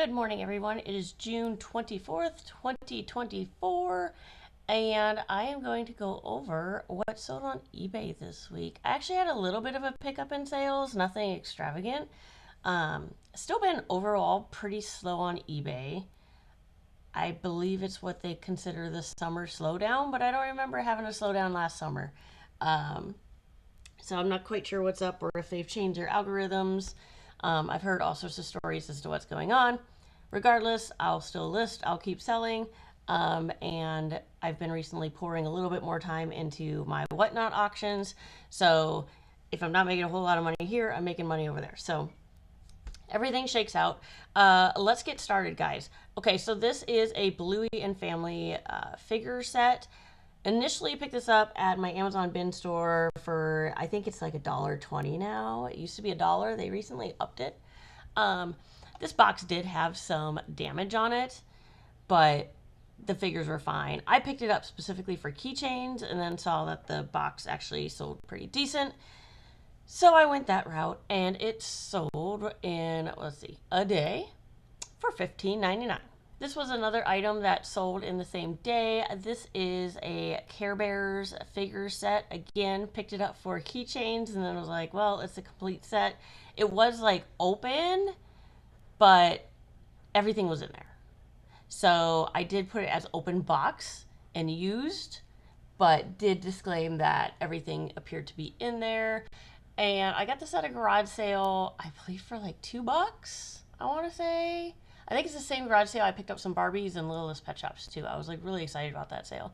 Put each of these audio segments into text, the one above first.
Good morning, everyone. It is June 24th, 2024, and I am going to go over what sold on eBay this week. I actually had a little bit of a pickup in sales, nothing extravagant. Still been overall pretty slow on eBay. I believe it's what they consider the summer slowdown, but I don't remember having a slowdown last summer. Um, so I'm not quite sure what's up or if they've changed their algorithms. I've heard all sorts of stories as to what's going on. Regardless, I'll still list, I'll keep selling. And I've been recently pouring a little bit more time into my whatnot auctions. So if I'm not making a whole lot of money here, I'm making money over there. So everything shakes out. Let's get started, guys. Okay, so this is a Bluey and Family figure set. Initially picked this up at my Amazon bin store for, I think it's like $1.20 now. It used to be $1. They recently upped it. This box did have some damage on it, but the figures were fine. I picked it up specifically for keychains and then saw that the box actually sold pretty decent. So I went that route and it sold in, let's see, a day for $15.99. This was another item that sold in the same day. This is a Care Bears figure set. Again, picked it up for keychains and then was like, well, it's a complete set. It was like open, but everything was in there. So I did put it as open box and used, but did disclaim that everything appeared to be in there. And I got this at a garage sale, I believe for like $2, I want to say. I think it's the same garage sale I picked up some Barbies and Littlest Pet Shops too. I was like really excited about that sale.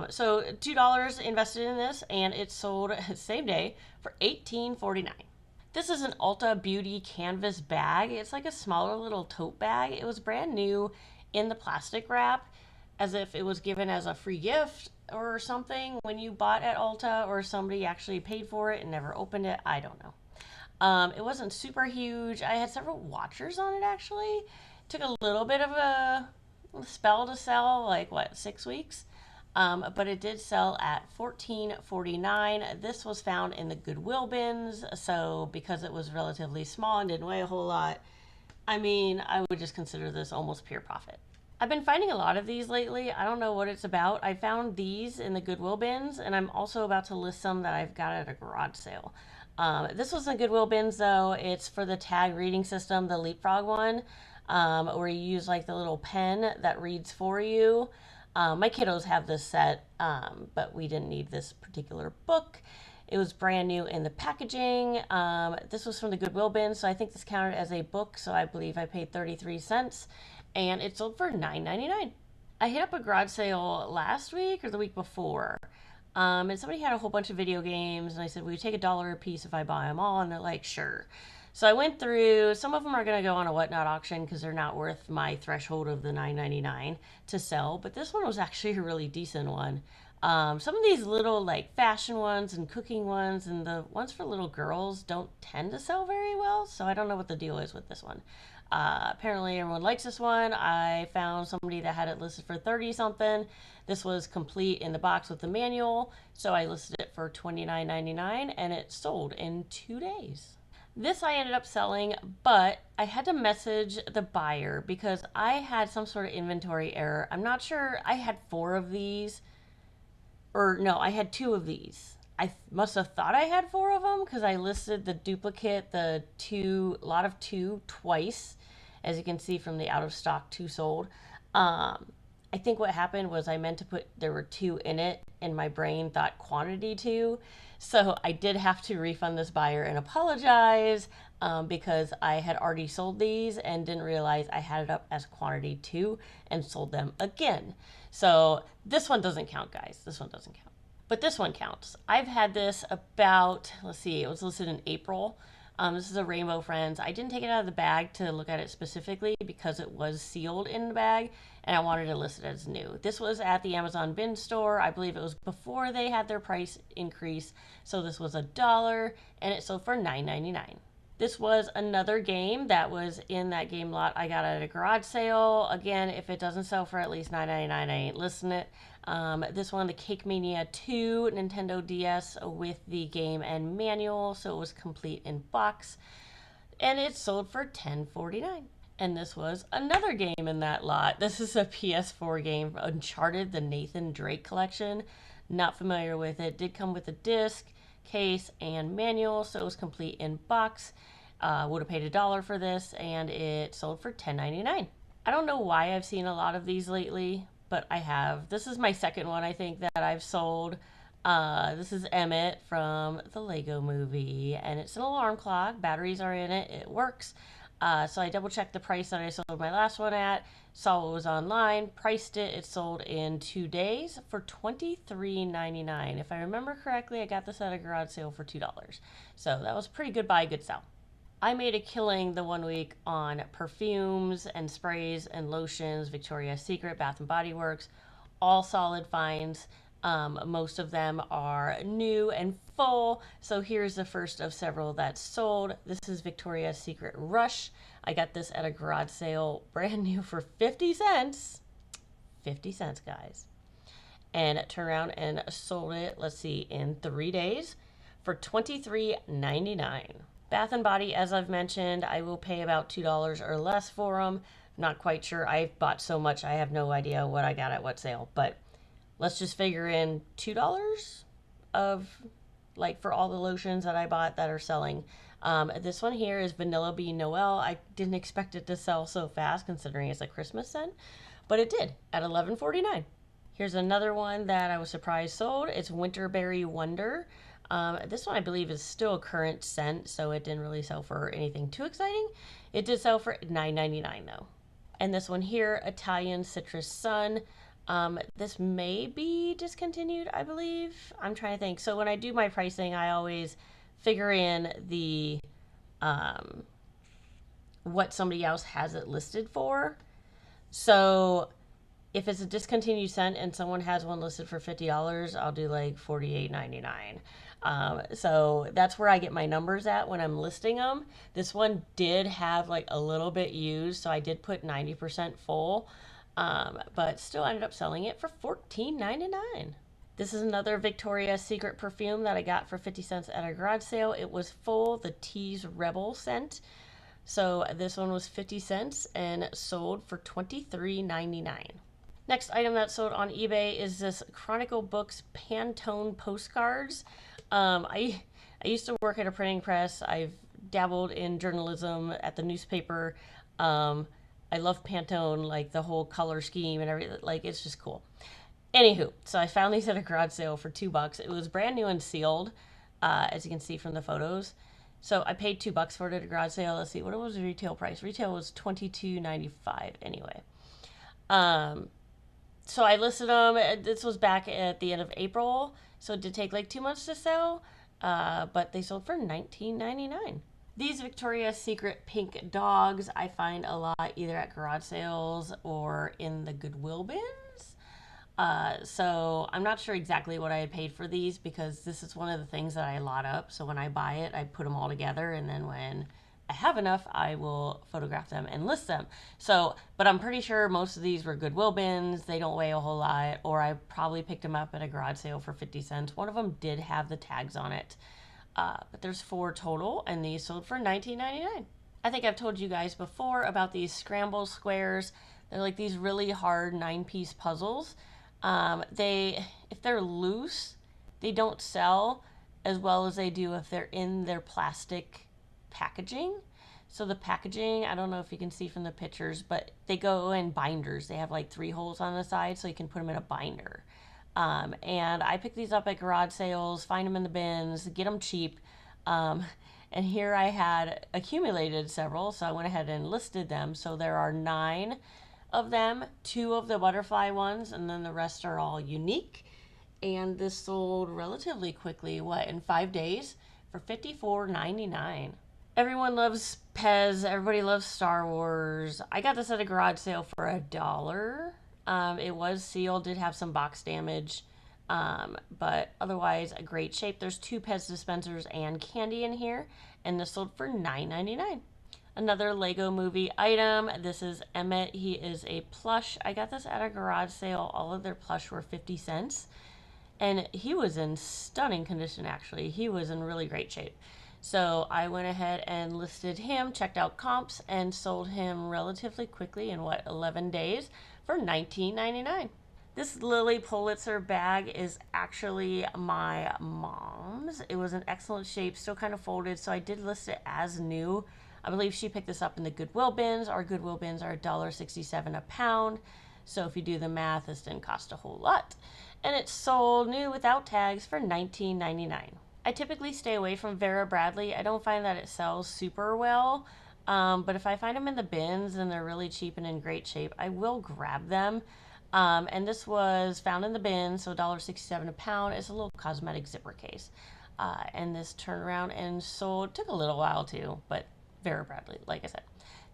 So $2 invested in this and it sold the same day for $18.49. This is an Ulta Beauty canvas bag. It's like a smaller little tote bag. It was brand new in the plastic wrap as if it was given as a free gift or something when you bought at Ulta, or somebody actually paid for it and never opened it. I don't know. It wasn't super huge. I had several watchers on it actually. Took a little bit of a spell to sell, like what, 6 weeks? But it did sell at $14.49. This was found in the Goodwill bins, so because it was relatively small and didn't weigh a whole lot, I mean, I would just consider this almost pure profit. I've been finding a lot of these lately. I don't know what it's about. I found these in the Goodwill bins, and I'm also about to list some that I've got at a garage sale. This was in Goodwill bins, though. It's for the tag reading system, the Leapfrog one, where you use like the little pen that reads for you. My kiddos have this set, but we didn't need this particular book. It was brand new in the packaging. This was from the Goodwill bin, so I think this counted as a book, so I believe I paid 33 cents, and it sold for $9.99. I hit up a garage sale last week or the week before, and somebody had a whole bunch of video games, and I said, will you take $1 a piece if I buy them all? And they're like, sure. So I went through, some of them are going to go on a whatnot auction because they're not worth my threshold of the $9.99 to sell, but this one was actually a really decent one. Some of these little like fashion ones and cooking ones and the ones for little girls don't tend to sell very well, so I don't know what the deal is with this one. Apparently everyone likes this one. I found somebody that had it listed for 30 something. This was complete in the box with the manual, so I listed it for $29.99 and it sold in 2 days. This I ended up selling, but I had to message the buyer because I had some sort of inventory error. I'm not sure. I had 4 of these, or no, I had 2 of these. I must have thought I had 4 of them because I listed the duplicate, the lot of 2 twice, as you can see from the out of stock 2 sold. I think what happened was I meant to put, there were 2 in it, and my brain thought quantity 2. So I did have to refund this buyer and apologize because I had already sold these and didn't realize I had it up as quantity 2 and sold them again. So this one doesn't count, guys. This one doesn't count. But this one counts. I've had this about, let's see, it was listed in April. This is a Rainbow Friends. I didn't take it out of the bag to look at it specifically because it was sealed in the bag and I wanted to list it as new. This was at the Amazon bin store. I believe it was before they had their price increase. So this was $1 and it sold for $9.99. This was another game that was in that game lot I got at a garage sale. Again, if it doesn't sell for at least $9.99, I ain't listing it. This one, the Cake Mania 2 Nintendo DS with the game and manual, so it was complete in box. And it sold for $10.49. And this was another game in that lot. This is a PS4 game, Uncharted, the Nathan Drake collection. Not familiar with it. Did come with a disc, case, and manual, so it was complete in box. Would have paid $1 for this, and it sold for $10.99. I don't know why I've seen a lot of these lately, but I have. This is my second one, I think, that I've sold. This is Emmett from the Lego movie, and it's an alarm clock. Batteries are in it. It works. So I double checked the price that I sold my last one at, saw what was online, priced it. It sold in 2 days for $23.99. If I remember correctly, I got this at a garage sale for $2. So that was a pretty good buy, good sell. I made a killing the 1 week on perfumes and sprays and lotions, Victoria's Secret, Bath and Body Works, all solid finds. Most of them are new and full. So here's the first of several that's sold. This is Victoria's Secret Rush. I got this at a garage sale, brand new for 50 cents. 50 cents, guys. And turned around and sold it, let's see, in 3 days for $23.99. Bath and Body, as I've mentioned, I will pay about $2 or less for them. Not quite sure. I've bought so much, I have no idea what I got at what sale, but let's just figure in $2 of, like, for all the lotions that I bought that are selling. This one here is Vanilla Bean Noel. I didn't expect it to sell so fast considering it's a Christmas scent, but it did at $11.49. Here's another one that I was surprised sold. It's Winterberry Wonder. This one I believe is still a current scent, so it didn't really sell for anything too exciting. It did sell for $9.99 though. And this one here, Italian Citrus Sun. This may be discontinued, I believe. I'm trying to think. So when I do my pricing, I always figure in the what somebody else has it listed for. So if it's a discontinued scent and someone has one listed for $50, I'll do like $48.99. So that's where I get my numbers at when I'm listing them. This one did have like a little bit used, so I did put 90% full. But still ended up selling it for $14.99. This is another Victoria's Secret perfume that I got for 50 cents at a garage sale. It was full, the Tease Rebel scent. So this one was 50 cents and sold for $23.99. Next item that sold on eBay is this Chronicle Books Pantone postcards. I used to work at a printing press. I've dabbled in journalism at the newspaper. I love Pantone, like the whole color scheme and everything. Like, it's just cool. Anywho, so I found these at a garage sale for $2. It was brand new and sealed, as you can see from the photos. So I paid $2 for it at a garage sale. Let's see, what was the retail price? Retail was $22.95 anyway. So I listed them. This was back at the end of April, so it did take like 2 months to sell, but they sold for $19.99. These Victoria's Secret pink dogs I find a lot either at garage sales or in the Goodwill bins. So I'm not sure exactly what I had paid for these because this is one of the things that I lot up. So when I buy it, I put them all together, and then when I have enough, I will photograph them and list them. So, but I'm pretty sure most of these were Goodwill bins. They don't weigh a whole lot, or I probably picked them up at a garage sale for 50 cents. One of them did have the tags on it. But there's 4 total, and these sold for $19.99. I think I've told you guys before about these scramble squares. They're like these really hard 9-piece puzzles. If they're loose, they don't sell as well as they do if they're in their plastic packaging. So the packaging, I don't know if you can see from the pictures, but they go in binders. They have like 3 holes on the side, so you can put them in a binder. And I pick these up at garage sales, find them in the bins, get them cheap. And here I had accumulated several, so I went ahead and listed them. So there are 9 of them, 2 of the butterfly ones, and then the rest are all unique. And this sold relatively quickly, in 5 days for $54.99. Everyone loves Pez. Everybody loves Star Wars. I got this at a garage sale for $1. It was sealed, did have some box damage, but otherwise a great shape. There's 2 Pez dispensers and candy in here, and this sold for $9.99. Another Lego movie item. This is Emmett. He is a plush. I got this at a garage sale. All of their plush were 50 cents. And he was in stunning condition, actually. He was in really great shape. So I went ahead and listed him, checked out comps, and sold him relatively quickly in 11 days for $19.99. This Lily Pulitzer bag is actually my mom's. It was in excellent shape, still kind of folded, so I did list it as new. I believe she picked this up in the Goodwill bins. Our Goodwill bins are $1.67 a pound. So if you do the math, this didn't cost a whole lot. And it's sold new without tags for $19.99. I typically stay away from Vera Bradley. I don't find that it sells super well. But if I find them in the bins and they're really cheap and in great shape, I will grab them. And this was found in the bin, so $1.67 a pound. It's a little cosmetic zipper case. And this turned around and sold, took a little while too, but Vera Bradley, like I said.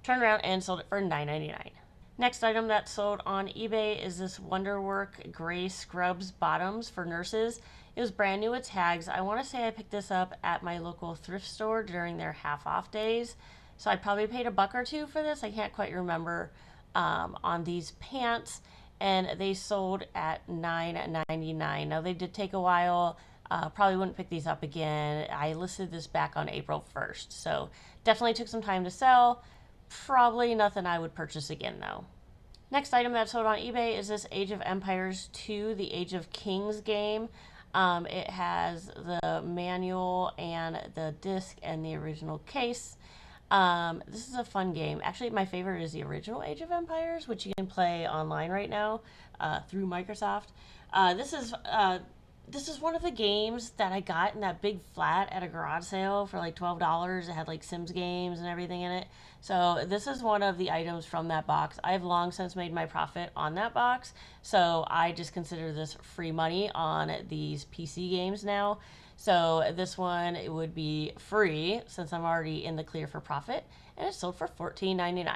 Turned around and sold it for $9.99. Next item that sold on eBay is this Wonderwork Gray Scrubs Bottoms for nurses. It was brand new with tags. I want to say I picked this up at my local thrift store during their half off days. So I probably paid $1 or $2 for this. I can't quite remember on these pants. And they sold at $9.99. Now they did take a while. Probably wouldn't pick these up again. I listed this back on April 1st. So definitely took some time to sell. Probably nothing I would purchase again though. Next item that sold on eBay is this Age of Empires 2, the Age of Kings game. It has the manual and the disc and the original case. This is a fun game. Actually, my favorite is the original Age of Empires, which you can play online right now through Microsoft. This is one of the games that I got in that big flat at a garage sale for like $12. It had like Sims games and everything in it. So this is one of the items from that box. I've long since made my profit on that box. So I just consider this free money on these PC games now. So this one, it would be free since I'm already in the clear for profit. And it sold for $14.99.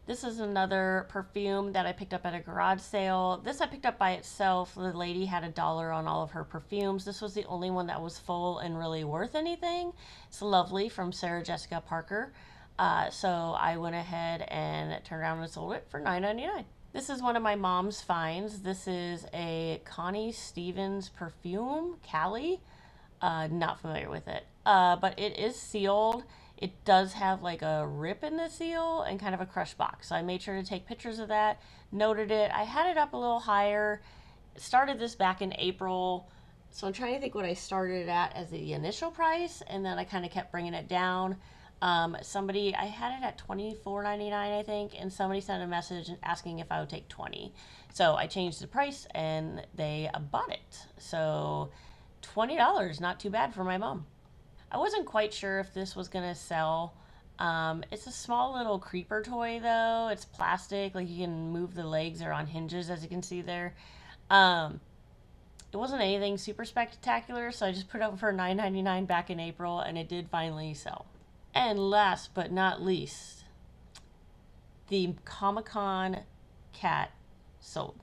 This is another perfume that I picked up at a garage sale. This I picked up by itself. The lady had $1 on all of her perfumes. This was the only one that was full and really worth anything. It's Lovely from Sarah Jessica Parker. So I went ahead and turned around and sold it for $9.99. This is one of my mom's finds. This is a Connie Stevens perfume, Cali. Not familiar with it, but it is sealed. It does have like a rip in the seal and kind of a crushed box. So I made sure to take pictures of that, noted it. I had it up a little higher. Started this back in April. So I'm trying to think what I started at as the initial price, and then I kind of kept bringing it down. I had it at $24.99, I think, and somebody sent a message asking if I would take 20. So I changed the price and they bought it. So $20, not too bad for my mom. I wasn't quite sure if this was going to sell. It's a small little creeper toy though. It's plastic, like you can move the legs. They're on hinges, as you can see there. It wasn't anything super spectacular, so I just put it up for $9.99 back in April, and it did finally sell. And last but not least, the Comic-Con cat sold.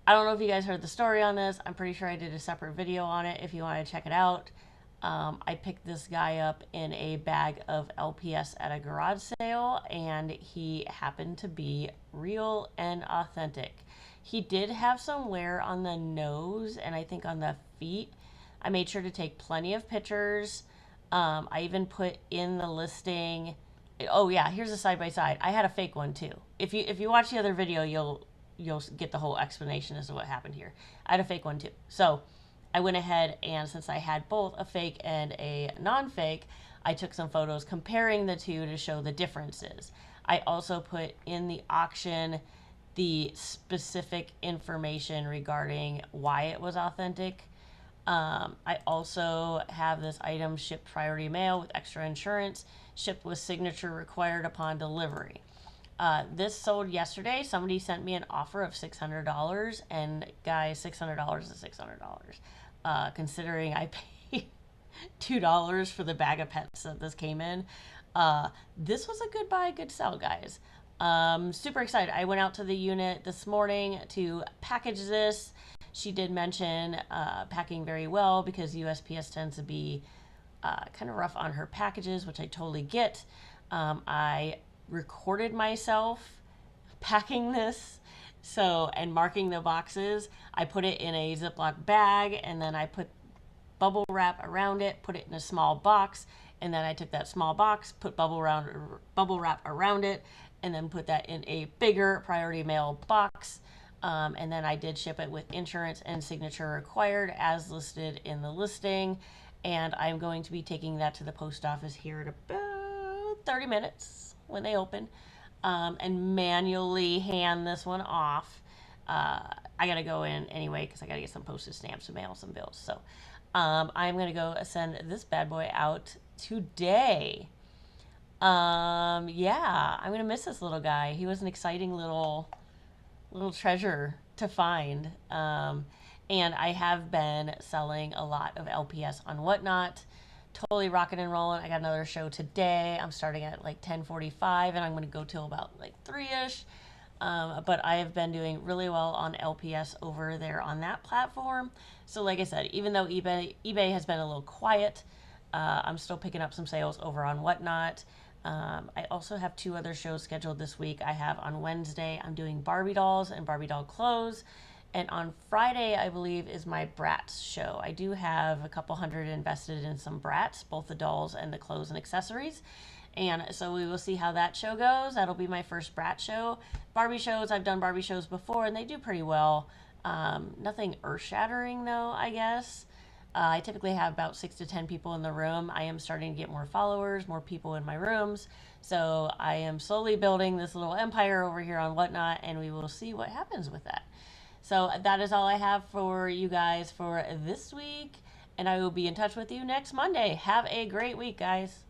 I don't know if you guys heard the story on this. I'm pretty sure I did a separate video on it if you want to check it out. I picked this guy up in a bag of LPS at a garage sale, and he happened to be real and authentic. He did have some wear on the nose and I think on the feet. I made sure to take plenty of pictures. I even put in the listing. Oh yeah, here's a side by side. I had a fake one too. If you watch the other video, you'll get the whole explanation as to what happened here. I had a fake one too. So I went ahead, and since I had both a fake and a non-fake, I took some photos comparing the two to show the differences. I also put in the auction the specific information regarding why it was authentic. I also have this item shipped priority mail with extra insurance, shipped with signature required upon delivery. This sold yesterday. Somebody sent me an offer of $600, and guys, $600 is $600. Considering I paid $2 for the bag of pets that this came in, this was a good buy, good sell, guys. Super excited. I went out to the unit this morning to package this. She did mention packing very well because USPS tends to be kind of rough on her packages, which I totally get. I recorded myself packing this So, and marking the boxes, I put it in a Ziploc bag, and then I put bubble wrap around it, put it in a small box, and then I took that small box, put bubble wrap around it, and then put that in a bigger priority mail box. And then I did ship it with insurance and signature required as listed in the listing. And I'm going to be taking that to the post office here in about 30 minutes when they open, and manually hand this one off. I got to go in anyway because I got to get some postage stamps and mail some bills. So I'm going to go send this bad boy out today. Yeah, I'm going to miss this little guy. He was an exciting little treasure to find. And I have been selling a lot of LPS on Whatnot. Totally rocking and rolling. I got another show today. I'm starting at like 10:45, and I'm going to go till about like 3ish. But I have been doing really well on LPS over there on that platform. So like I said, even though eBay has been a little quiet, I'm still picking up some sales over on Whatnot. I also have 2 other shows scheduled this week. I have on Wednesday, I'm doing Barbie dolls and Barbie doll clothes. And on Friday, I believe, is my Bratz show. I do have a couple hundred invested in some Bratz, both the dolls and the clothes and accessories. And so we will see how that show goes. That'll be my first Bratz show. Barbie shows, I've done Barbie shows before, and they do pretty well. Nothing earth-shattering, though, I guess. I typically have about 6 to 10 people in the room. I am starting to get more followers, more people in my rooms. So I am slowly building this little empire over here on Whatnot, and we will see what happens with that. So that is all I have for you guys for this week, and I will be in touch with you next Monday. Have a great week, guys.